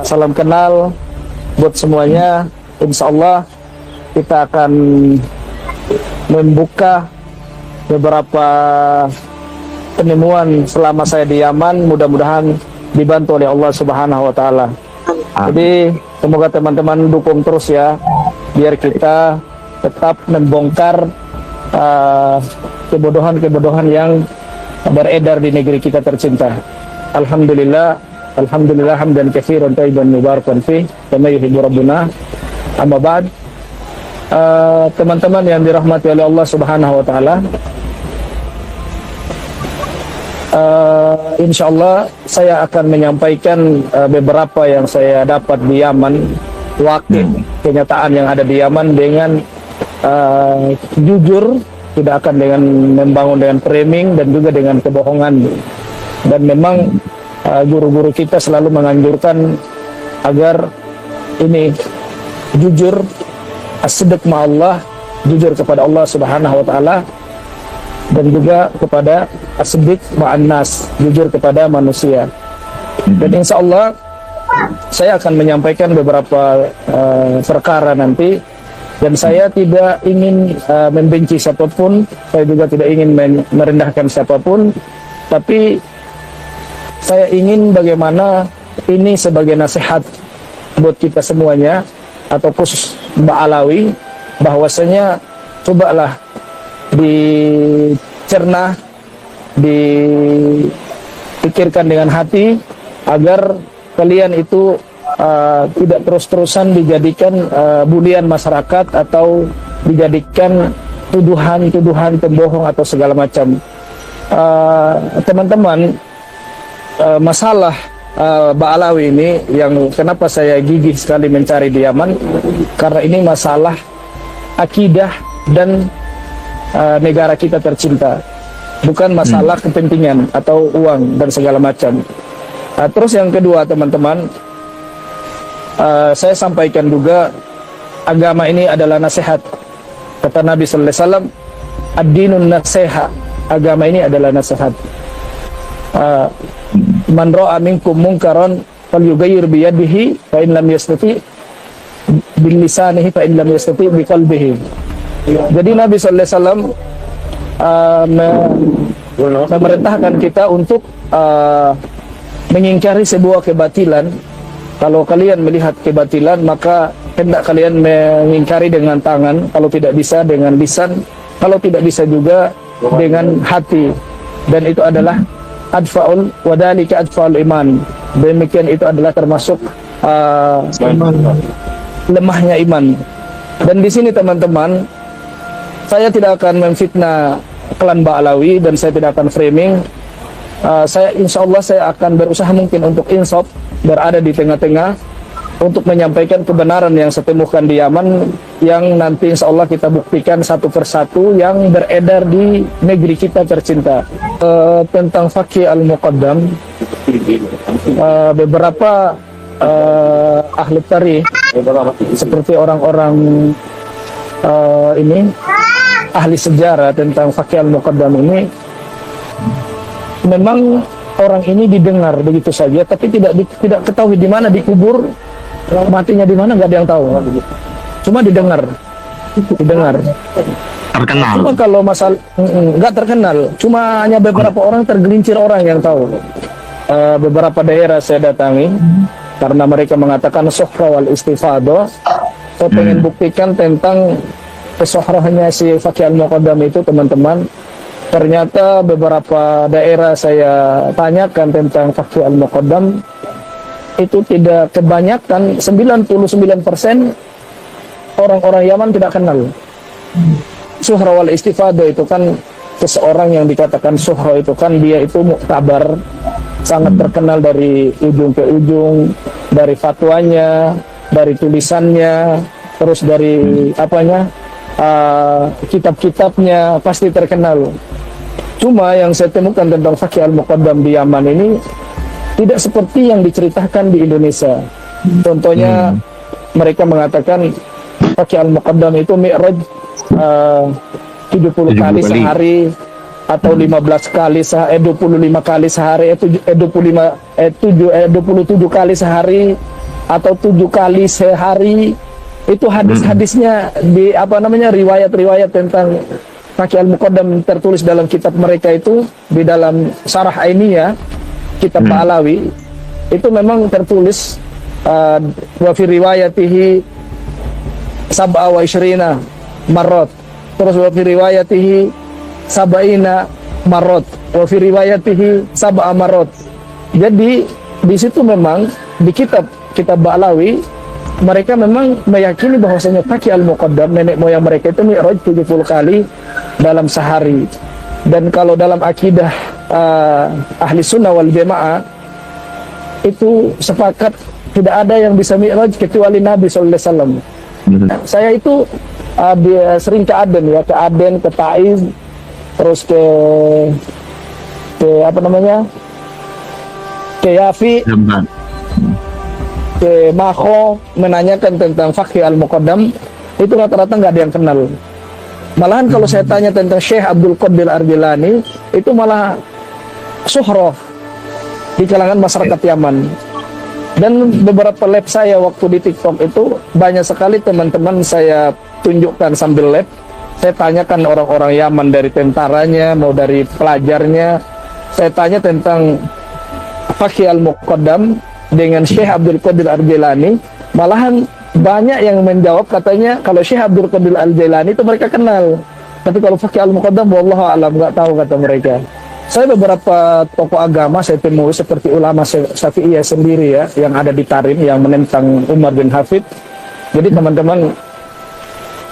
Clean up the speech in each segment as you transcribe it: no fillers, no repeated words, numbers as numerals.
Salam kenal buat semuanya. Insya Allah kita akan membuka beberapa penemuan selama saya di Yaman. Mudah-mudahan dibantu oleh Allah Subhanahu wa Ta'ala. Jadi semoga teman-teman dukung terus ya, biar kita tetap membongkar kebodohan-kebodohan yang beredar di negeri kita tercinta. Alhamdulillah hamdan katsiran thayyiban mubarakan fi kama yuhibbu rabbuna. Amma ba'd. Teman-teman yang dirahmati oleh Allah Subhanahu wa Ta'ala, insyaallah saya akan menyampaikan beberapa yang saya dapat di Yaman, kenyataan yang ada di Yaman dengan jujur, tidak akan dengan membangun dengan framing dan juga dengan kebohongan. Dan memang guru-guru kita selalu menganjurkan agar ini jujur, as-sidq ma'allah, jujur kepada Allah Subhanahu wa Ta'ala, dan juga kepada as-sidq ma'an nas, jujur kepada manusia. Dan insya Allah saya akan menyampaikan beberapa perkara nanti, dan saya tidak ingin membenci siapapun, saya juga tidak ingin merendahkan siapapun, tapi saya ingin bagaimana ini sebagai nasihat buat kita semuanya, atau khusus Mbak Alawi, bahwasanya cobalah dicerna, dipikirkan dengan hati, agar kalian itu tidak terus-terusan dijadikan bulian masyarakat atau dijadikan tuduhan-tuduhan pembohong atau segala macam. Teman-teman, masalah Mbak Alawi ini yang kenapa saya gigih sekali mencari di Yaman, karena ini masalah akidah dan negara kita tercinta, bukan masalah kepentingan atau uang dan segala macam. Terus yang kedua, teman-teman, saya sampaikan juga, agama ini adalah nasihat. Kata Nabi sallallahu alaihi wasallam, ad-dinun nasiha, agama ini adalah nasihat. Man ra'a minkum munkaran falyughayyir bi yadihi fa in lam yastati bil lisanihi fa in lam yastati bi qalbihi. Jadi Nabi sallallahu alaihi wasallam memerintahkan kita untuk mengingkari sebuah kebatilan. Kalau kalian melihat kebatilan, maka hendak kalian mengingkari dengan tangan, kalau tidak bisa dengan lisan, kalau tidak bisa juga dengan hati. Dan itu adalah adfa'ul wadhalika adfa'ul iman. Demikian itu adalah termasuk lemahnya iman. Dan di sini, teman-teman, saya tidak akan memfitnah klan Mbak Alawi, dan saya tidak akan framing. Saya insya Allah saya akan berusaha mungkin untuk insaf, berada di tengah-tengah, untuk menyampaikan kebenaran yang saya temukan di Yaman, yang nanti insya Allah kita buktikan satu persatu yang beredar di negeri kita tercinta. Tentang Faqih al-Muqaddam, beberapa ahli tarikh seperti orang-orang ini ahli sejarah tentang Faqih al-Muqaddam ini, memang orang ini didengar begitu saja, tapi tidak ketahui di mana dikubur, matinya di mana nggak ada yang tahu. Cuma didengar. Terkenal. Cuma kalau masalah nggak terkenal, cuma hanya beberapa orang, tergelincir orang yang tahu. Beberapa daerah saya datangi, karena mereka mengatakan suhra wal istifadah. Saya pengen buktikan tentang kesohrohnya si Faqih al-Muqaddam itu, teman-teman. Ternyata beberapa daerah saya tanyakan tentang Faqih al-Muqaddam, itu tidak, kebanyakan 99% orang-orang Yaman tidak kenal. Suhra wal istifadah itu kan seseorang yang dikatakan suhra itu kan dia itu muktabar, sangat terkenal dari ujung ke ujung, dari fatwanya, dari tulisannya, terus dari kitab-kitabnya pasti terkenal. Cuma yang saya temukan tentang Faqih al-Muqaddam di Yaman ini tidak seperti yang diceritakan di Indonesia. Contohnya mereka mengatakan Faqih al-Muqaddam itu mi'raj 70 kali sehari, atau 15 kali 25 kali sehari, 27 kali sehari atau 7 kali sehari. Itu hadis-hadisnya di riwayat-riwayat tentang Fakih Al-Muqaddam tertulis dalam kitab mereka itu, di dalam Syarah Ainiyah kitab Ba'alawi itu memang tertulis wa fi riwayatihi sab'a wa isyrina marrat, terus wa fi riwayatihi sab'ina marrat, wa fi riwayatihi sab'a marrat. Jadi di situ memang di kitab Ba'alawi mereka memang meyakini bahwasanya Fakih Al-Muqaddam, nenek moyang mereka itu mi'raj 70 kali dalam sehari. Dan kalau dalam akidah ahli sunnah wal jamaah itu sepakat tidak ada yang bisa mi'raj kecuali Nabi sallallahu alaihi wasallam. Saya itu sering ke Aden, ke Taiz, terus ke Yafi, ke Maho, menanyakan tentang Fakih Al-Muqaddam. Itu rata-rata nggak ada yang kenal. Malahan kalau saya tanya tentang Syekh Abdul Qadir Ar-Jilani, itu malah suhroh di kalangan masyarakat Yaman. Dan beberapa lab saya waktu di TikTok itu banyak sekali teman-teman saya tunjukkan sambil lab. Saya tanyakan orang-orang Yaman, dari tentaranya mau dari pelajarnya. Saya tanya tentang Fakih Al-Muqaddam dengan Syekh Abdul Qadir Ar-Jilani. Malahan banyak yang menjawab, katanya kalau Syekh Abdul Qadir Al-Jilani itu mereka kenal, tapi kalau Fakih Al-Muqaddam wallahu alam nggak tahu, kata mereka. Saya beberapa tokoh agama saya temui seperti ulama Syafi'iyah sendiri yang ada di Tarim yang menentang Umar bin Hafid. Jadi teman-teman,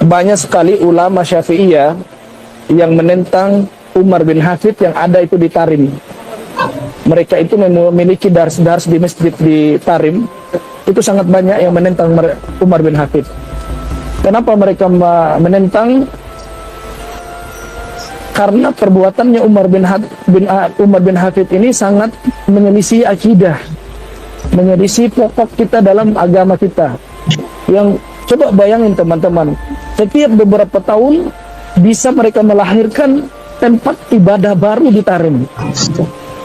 banyak sekali ulama Syafi'iyah yang menentang Umar bin Hafid yang ada itu di Tarim. Mereka itu memiliki dars-dars di masjid di Tarim. Itu sangat banyak yang menentang Umar bin Hafid. Kenapa mereka menentang? Karena perbuatannya Umar bin Hafid ini sangat menyelisih akidah, menyelisih pokok kita dalam agama kita. Yang coba bayangin teman-teman, setiap beberapa tahun bisa mereka melahirkan tempat ibadah baru di Tarim.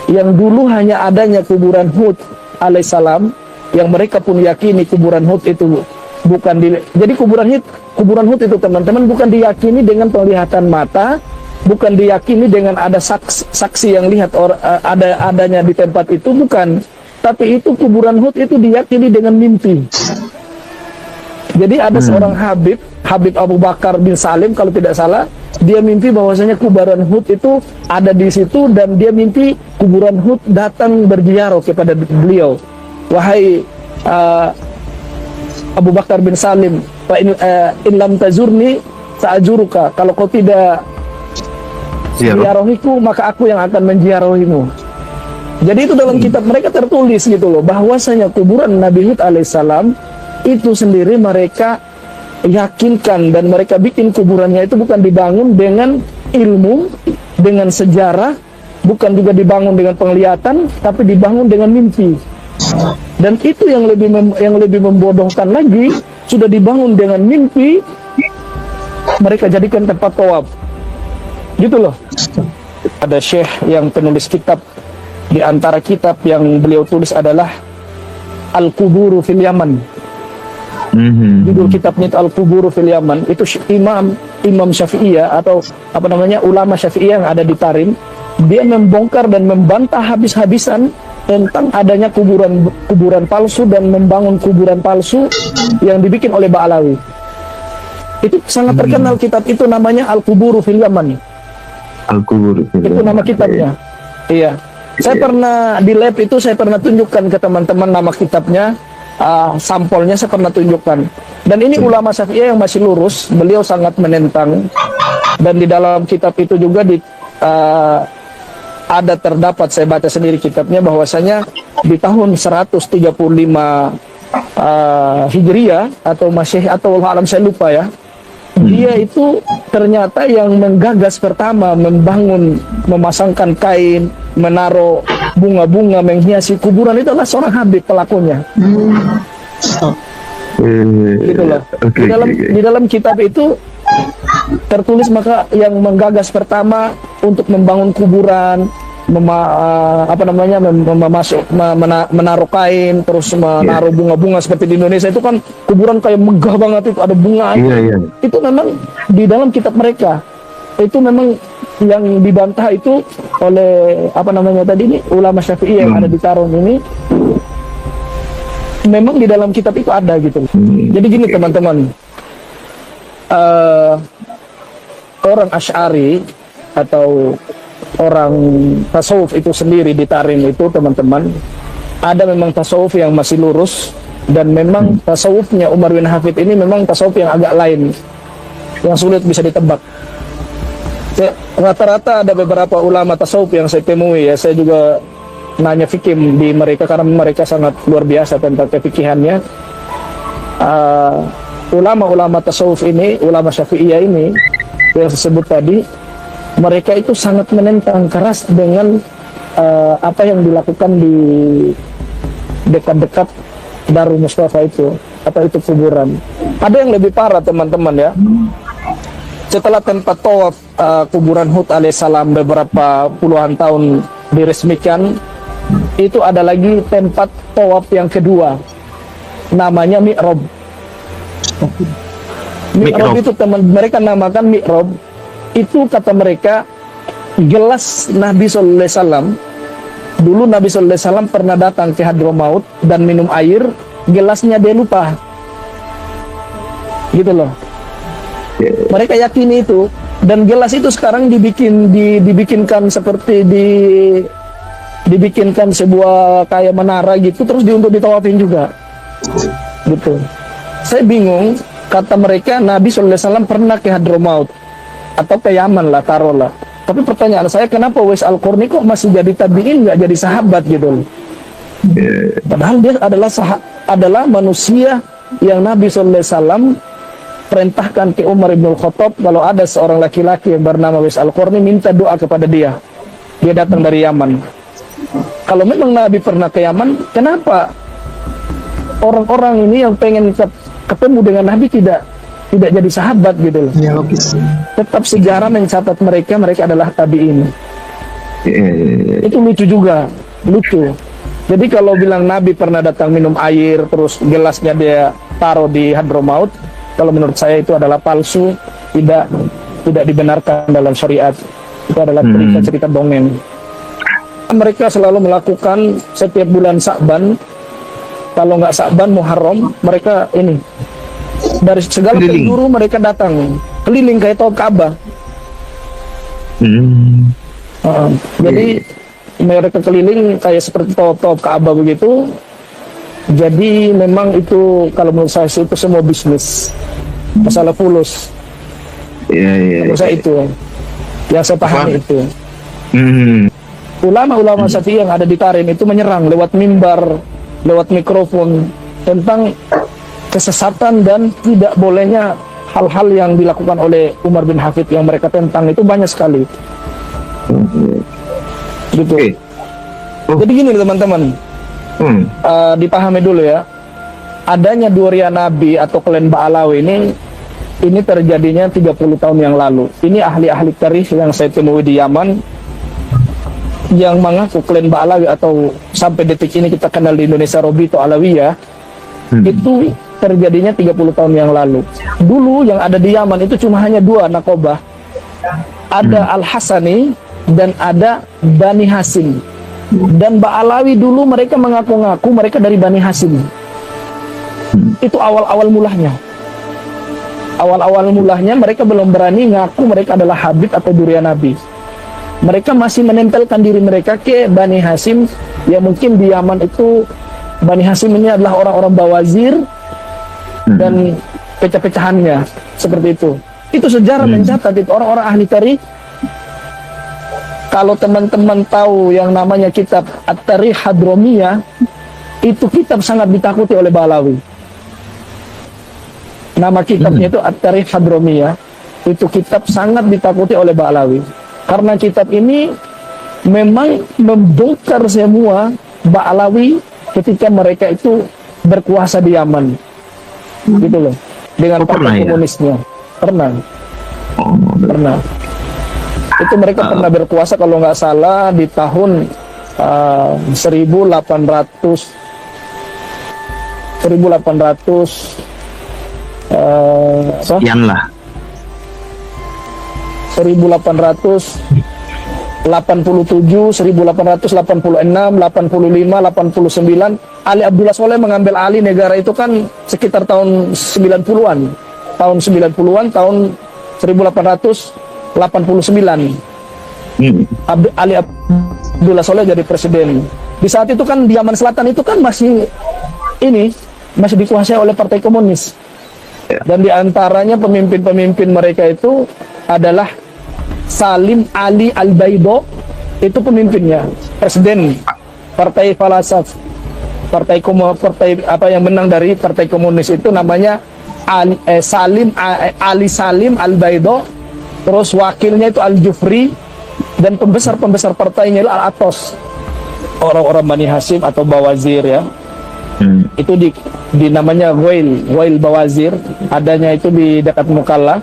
Yang dulu hanya adanya kuburan Hud alaihissalam, yang mereka pun yakini kuburan Hud itu bukan jadi kuburan Hud itu teman-teman bukan diyakini dengan penglihatan mata, bukan diyakini dengan ada saksi yang lihat adanya di tempat itu, bukan. Tapi itu kuburan Hud itu diyakini dengan mimpi. Jadi ada seorang Habib Abu Bakar bin Salim kalau tidak salah, dia mimpi bahwasanya kuburan Hud itu ada di situ, dan dia mimpi kuburan Hud datang berziarah kepada beliau. Wahai Abu Bakar bin Salim, in lam tazurni sa'ajuruka, kalau kau tidak ziarahiku maka aku yang akan menziarahimu. Jadi itu dalam kitab mereka tertulis gitu loh, bahwasanya kuburan Nabi Hud alaihissalam itu sendiri mereka yakinkan, dan mereka bikin kuburannya itu bukan dibangun dengan ilmu, dengan sejarah, bukan juga dibangun dengan penglihatan, tapi dibangun dengan mimpi. Dan itu yang lebih membodohkan lagi, sudah dibangun dengan mimpi, mereka jadikan tempat tawaf. Gitu loh. Ada syekh yang penulis kitab, di antara kitab yang beliau tulis adalah Al-Quburu fil Yaman. Judul kitabnya itu Al-Quburu fil Yaman. Itu Imam Syafi'iyah atau ulama Syafi'iyah yang ada di Tarim. Dia membongkar dan membantah habis-habisan tentang adanya kuburan palsu dan membangun kuburan palsu yang dibikin oleh Ba'alawi. Itu sangat terkenal kitab itu, namanya Al-Quburu fil Yaman. Al-Quburu fil Yaman. Itu nama kitabnya. Iya. Saya pernah di lab itu, saya pernah tunjukkan ke teman-teman nama kitabnya. Sampelnya saya pernah tunjukkan. Dan ini ulama Syafi'iyah yang masih lurus, beliau sangat menentang. Dan di dalam kitab itu juga ada terdapat, saya baca sendiri kitabnya, bahwasanya di tahun 135 Hijriah atau Masehi atau Allah alam saya lupa ya, dia itu ternyata yang menggagas pertama memasangkan kain, menaruh bunga-bunga menghiasi kuburan, itu adalah seorang Habib pelakunya. Gitu loh. Di dalam kitab itu tertulis maka yang menggagas pertama untuk membangun kuburan, menaruh kain, terus menaruh bunga-bunga seperti di Indonesia itu kan kuburan kayak megah banget, itu ada bunga. Itu memang di dalam kitab mereka. Itu memang yang dibantah itu oleh ulama Syafi'i yang ada di Taron ini. Memang di dalam kitab itu ada gitu. Jadi gini teman-teman, orang Asy'ari atau orang tasawuf itu sendiri di Tarim itu teman-teman, ada memang tasawuf yang masih lurus, dan memang tasawufnya Umar bin Hafid ini memang tasawuf yang agak lain, yang sulit bisa ditebak. Rata-rata ada beberapa ulama tasawuf yang saya temui ya, saya juga nanya fikih di mereka karena mereka sangat luar biasa tentang kefikihannya. Ulama-ulama tasawuf ini, ulama Syafi'iyah ini yang saya sebut tadi, mereka itu sangat menentang keras dengan apa yang dilakukan di dekat-dekat Darul Mustafa itu, atau itu kuburan. Ada yang lebih parah teman-teman ya. Setelah tempat tawaf kuburan Hud alaihissalam beberapa puluhan tahun diresmikan, itu ada lagi tempat tawaf yang kedua, namanya mi'rab. Mi'rab itu mereka namakan mi'rab. Itu kata mereka gelas Nabi Sallallahu Alaihi Wasallam. Dulu Nabi Sallallahu Alaihi Wasallam pernah datang ke Hadramaut dan minum air, gelasnya dia lupa, gitu loh. Mereka yakini itu, dan gelas itu sekarang dibikinkan seperti dibikinkan sebuah kayak menara gitu, terus untuk ditawafin juga, gitu. Saya bingung, kata mereka Nabi Sallallahu Alaihi Wasallam pernah ke Hadramaut atau ke Yaman lah, taruhlah. Tapi pertanyaan saya, kenapa Uwais Al-Qarni kok masih jadi tabi'in, nggak jadi sahabat gitu loh? Padahal dia adalah manusia yang Nabi Sallallahu Alaihi Wasallam perintahkan ke Umar bin Khattab, kalau ada seorang laki-laki yang bernama Uwais Al-Qarni, minta doa kepada dia. Dia datang dari Yaman. Kalau memang Nabi pernah ke Yaman, kenapa orang-orang ini yang pengen ketemu dengan Nabi tidak jadi sahabat gitu loh? Ya, logis. Tetap sejarah mencatat mereka adalah tabi'in. Itu lucu juga, lucu. Jadi kalau bilang Nabi pernah datang minum air, terus gelasnya dia taruh di Hadramaut, kalau menurut saya itu adalah palsu, tidak dibenarkan dalam syariat. Itu adalah cerita dongeng. Mereka selalu melakukan setiap bulan Sa'ban, kalau nggak Sa'ban, Muharram, mereka ini dari segala penjuru mereka datang keliling kayak tawaf Ka'bah. Jadi mereka keliling kayak seperti tawaf Ka'bah begitu. Jadi memang itu kalau menurut saya itu semua bisnis, masalah fulus. Menurut saya itu yang saya pahami itu. Ulama-ulama Syafi'i yang ada di Tarim itu menyerang lewat mimbar, lewat mikrofon tentang kesesatan dan tidak bolehnya hal-hal yang dilakukan oleh Umar bin Hafid yang mereka tentang itu banyak sekali. Gitu. Jadi gini teman-teman, dipahami dulu ya, adanya Duria Nabi atau klan Ba'alawi ini terjadinya 30 tahun yang lalu. Ini ahli-ahli tarikh yang saya temui di Yaman yang mengaku klan Ba'alawi atau sampai detik ini kita kenal di Indonesia Robito Alawiyah, itu terjadinya 30 tahun yang lalu. Dulu yang ada di Yaman itu cuma hanya dua nakobah, ada Al-Hasani dan ada Bani Hasim. Dan Ba'alawi dulu mereka mengaku-ngaku mereka dari Bani Hasim. Itu awal-awal mulanya. Awal-awal mulanya mereka belum berani ngaku mereka adalah Habib atau Duria Nabi. Mereka masih menempelkan diri mereka ke Bani Hasim, ya mungkin di Yaman itu Bani Hasim ini adalah orang-orang bawazir dan pecah-pecahannya seperti itu. Itu sejarah mencatat, itu orang-orang ahli tarikh. Kalau teman-teman tahu yang namanya kitab At-Tarikh Hadromiyah, itu kitab sangat ditakuti oleh Ba'alawi. Nama kitabnya itu At-Tarikh Hadromiyah. Itu kitab sangat ditakuti oleh Ba'alawi. Karena kitab ini memang membongkar semua Ba'alawi ketika mereka itu berkuasa di Yaman. Gitu loh. Dengan partai komunisnya. Pernah. Oh, Pernah. Itu mereka pernah berkuasa kalau nggak salah di tahun 1800 sekian lah. 1887, 1886, 85, 89. Ali Abdullah Soleh mengambil alih negara itu kan sekitar tahun 90-an. Tahun 90-an, tahun 1889. Ali Abdullah Soleh jadi presiden. Di saat itu kan di Yaman Selatan itu kan masih dikuasai oleh Partai Komunis. Dan di antaranya pemimpin-pemimpin mereka itu adalah Salim Ali Al-Baido, itu pemimpinnya, presiden Partai Falasaf. Partai apa yang menang dari Partai Komunis itu namanya Ali Salim Al-Baido, terus wakilnya itu Al-Jufri, dan pembesar partainya itu Al-Atos, orang-orang Bani Hashim atau Bawazir ya. Itu di namanya Ghail Bawazir, adanya itu di dekat Mukalla.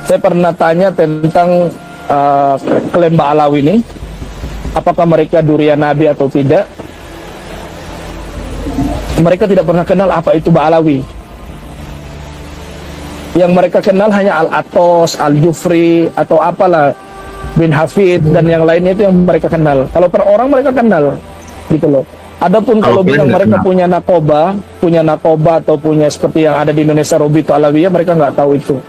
Saya pernah tanya tentang klaim Ba'alawi ini, apakah mereka durian Nabi atau tidak. Mereka tidak pernah kenal apa itu Ba'alawi. Yang mereka kenal hanya Al-Atos, Al-Jufri, atau apalah, bin Hafid, dan yang lainnya itu yang mereka kenal. Kalau per orang mereka kenal, gitu loh. Adapun kalau bilang mereka punya nakoba atau punya seperti yang ada di Indonesia Robito Alawiyah, mereka nggak tahu itu.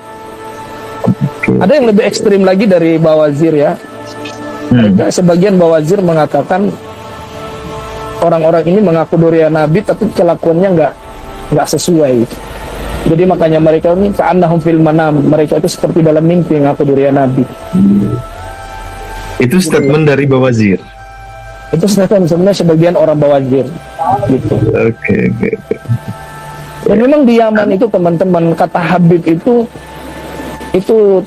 Ada yang lebih ekstrim lagi dari Bawazir ya. Mereka, sebagian Bawazir mengatakan orang-orang ini mengaku durian Nabi tapi kelakuannya nggak sesuai. Jadi makanya mereka ini ka'annahum fil manam, mereka itu seperti dalam mimpi mengaku durian Nabi. Itu statement dari Bawazir. Itu sebenarnya sebagian orang Bawazir gitu. Oke. Dan memang di Yaman itu teman-teman, kata Habib itu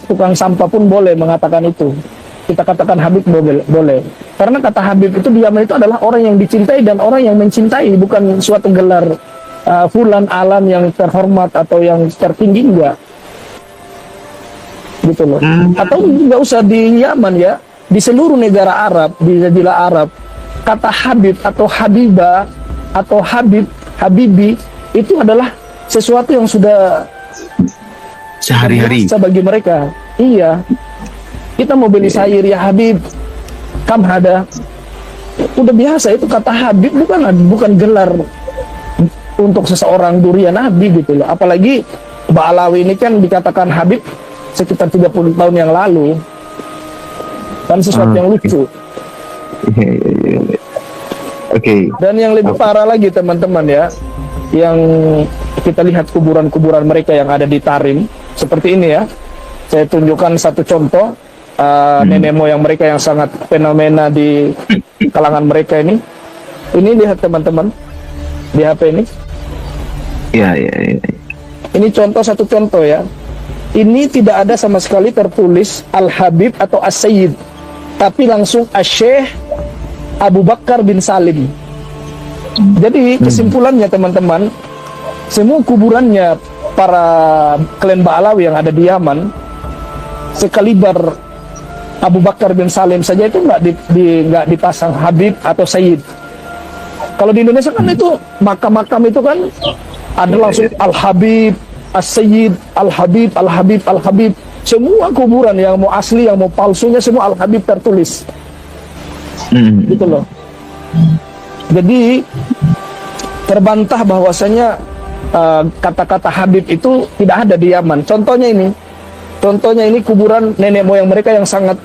tukang sampah pun boleh mengatakan itu. Kita katakan Habib boleh. Karena kata Habib itu di Yaman itu adalah orang yang dicintai dan orang yang mencintai, bukan suatu gelar fulan alam yang terhormat atau yang tertinggi, enggak. Gitu loh. Atau nggak usah di Yaman ya, di seluruh negara Arab, di Jazirah Arab, kata Habib atau Habibah atau Habibi itu adalah sesuatu yang sudah sehari-hari bagi mereka. Iya, kita mau beli sayur ya Habib, kam hada, udah biasa itu kata Habib, bukan gelar untuk seseorang durian Nabi gitu loh. Apalagi Ba'alawi ini kan dikatakan Habib sekitar 30 tahun yang lalu, kan sesuatu yang lucu. Oke. Dan yang lebih parah lagi teman-teman ya, yang kita lihat kuburan-kuburan mereka yang ada di Tarim seperti ini ya. Saya tunjukkan satu contoh nenek moyang mereka yang sangat fenomena di kalangan mereka ini. Ini lihat teman-teman di HP ini. Ya. Ini satu contoh ya. Ini tidak ada sama sekali tertulis Al-Habib atau As-Sayyid, tapi langsung Asy-Syaikh Abu Bakar bin Salim. Jadi kesimpulannya teman-teman, semua kuburannya para klan Ba'alawi yang ada di Yaman, sekaliber Abu Bakar bin Salim saja itu nggak dipasang Habib atau Sayyid. Kalau di Indonesia kan itu makam-makam itu kan ada langsung Al-Habib, As-Sayyid, Al-Habib, Al-Habib, Al-Habib. Semua kuburan yang mau asli, yang mau palsunya semua Al-Habib tertulis. Gitu loh. Jadi terbantah bahwasanya kata-kata Habib itu tidak ada di Yaman. Contohnya ini kuburan nenek moyang mereka yang sangat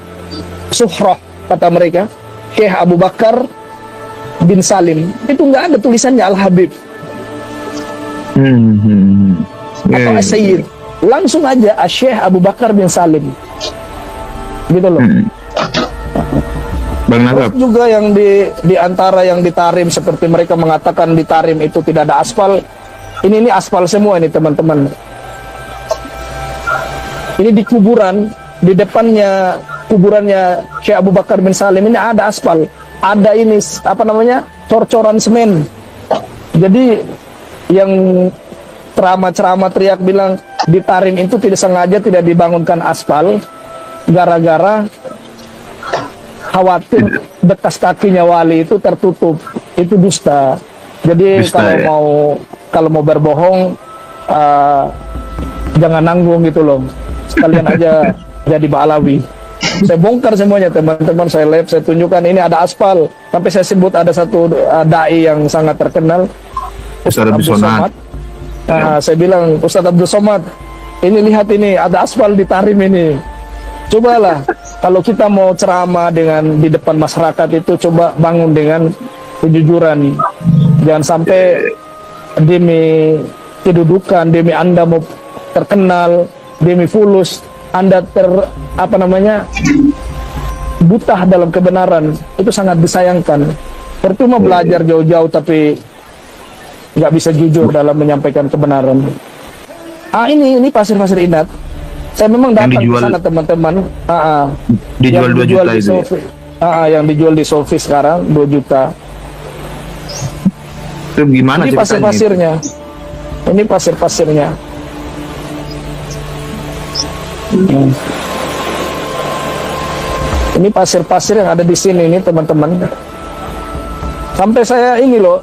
suhroh, kata mereka, Syekh Abu Bakar bin Salim. Itu nggak ada tulisannya Al-Habib atau As-Sayyid. Langsung aja Syekh Abu Bakar bin Salim. Gitu loh. Bang Nazab. Juga yang di antara yang di Tarim, seperti mereka mengatakan di Tarim itu tidak ada aspal. Ini aspal semua ini teman-teman. Ini di kuburan, di depannya kuburannya Syekh Abu Bakar bin Salim ini ada aspal. Ada ini cor-coran semen. Jadi yang ceramah teriak bilang di Tarim itu tidak sengaja tidak dibangunkan aspal gara-gara khawatir bekas kakinya wali itu tertutup. Itu dusta. Jadi Dusta, ya? kalau mau berbohong jangan nanggung gitu loh. Sekalian aja jadi Ba'alawi. Saya bongkar semuanya teman-teman, saya live, saya tunjukkan ini ada aspal. Sampai saya sebut ada satu dai yang sangat terkenal, Ustaz Abdul Somad. Saya bilang, Ustadz Abdul Somad, ini lihat ini ada aspal di Tarim ini. Cobalah kalau kita mau ceramah dengan di depan masyarakat itu coba bangun dengan kejujuran. Jangan sampai demi kedudukan, demi Anda mau terkenal, demi fulus Anda buta dalam kebenaran. Itu sangat disayangkan. Percuma belajar jauh-jauh tapi nggak bisa jujur dalam menyampaikan kebenaran. Ini pasir-pasir Inat. Saya memang datang ke sana teman-teman. Dijual 2 juta itu. Yang dijual di Sofi sekarang 2 juta. Itu gimana Ini ceritanya? pasir-pasirnya. Ini pasir-pasirnya. Ini pasir-pasir yang ada di sini ini teman-teman. Sampai saya ini loh,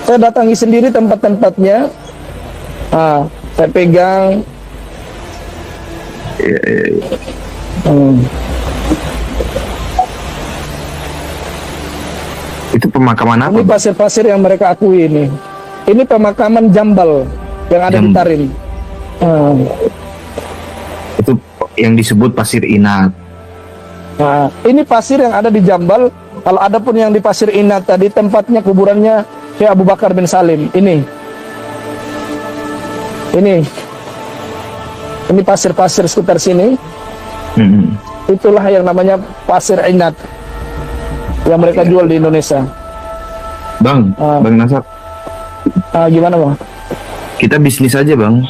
saya datangi sendiri tempat-tempatnya. Saya pegang. Itu pemakaman apa? Ini pasir-pasir yang mereka akui ini. Ini pemakaman Jambal yang ada di Tarim. Itu yang disebut pasir Inat. Ini pasir yang ada di Jambal. Kalau ada pun yang di pasir Inat tadi tempatnya kuburannya Syekh Abu Bakar bin Salim. Ini pasir-pasir sekitar sini. Itulah yang namanya pasir Inat yang mereka jual di Indonesia. Bang Nasar. Gimana bang? Kita bisnis aja bang.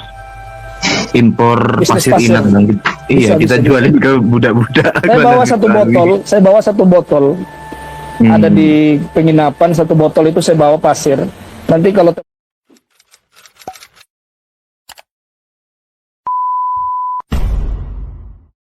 Impor Bisnis pasir Inat bang. Iya, kita jualin ke budak-budak. Saya bawa satu botol. Ada di penginapan, satu botol itu saya bawa pasir. Nanti kalau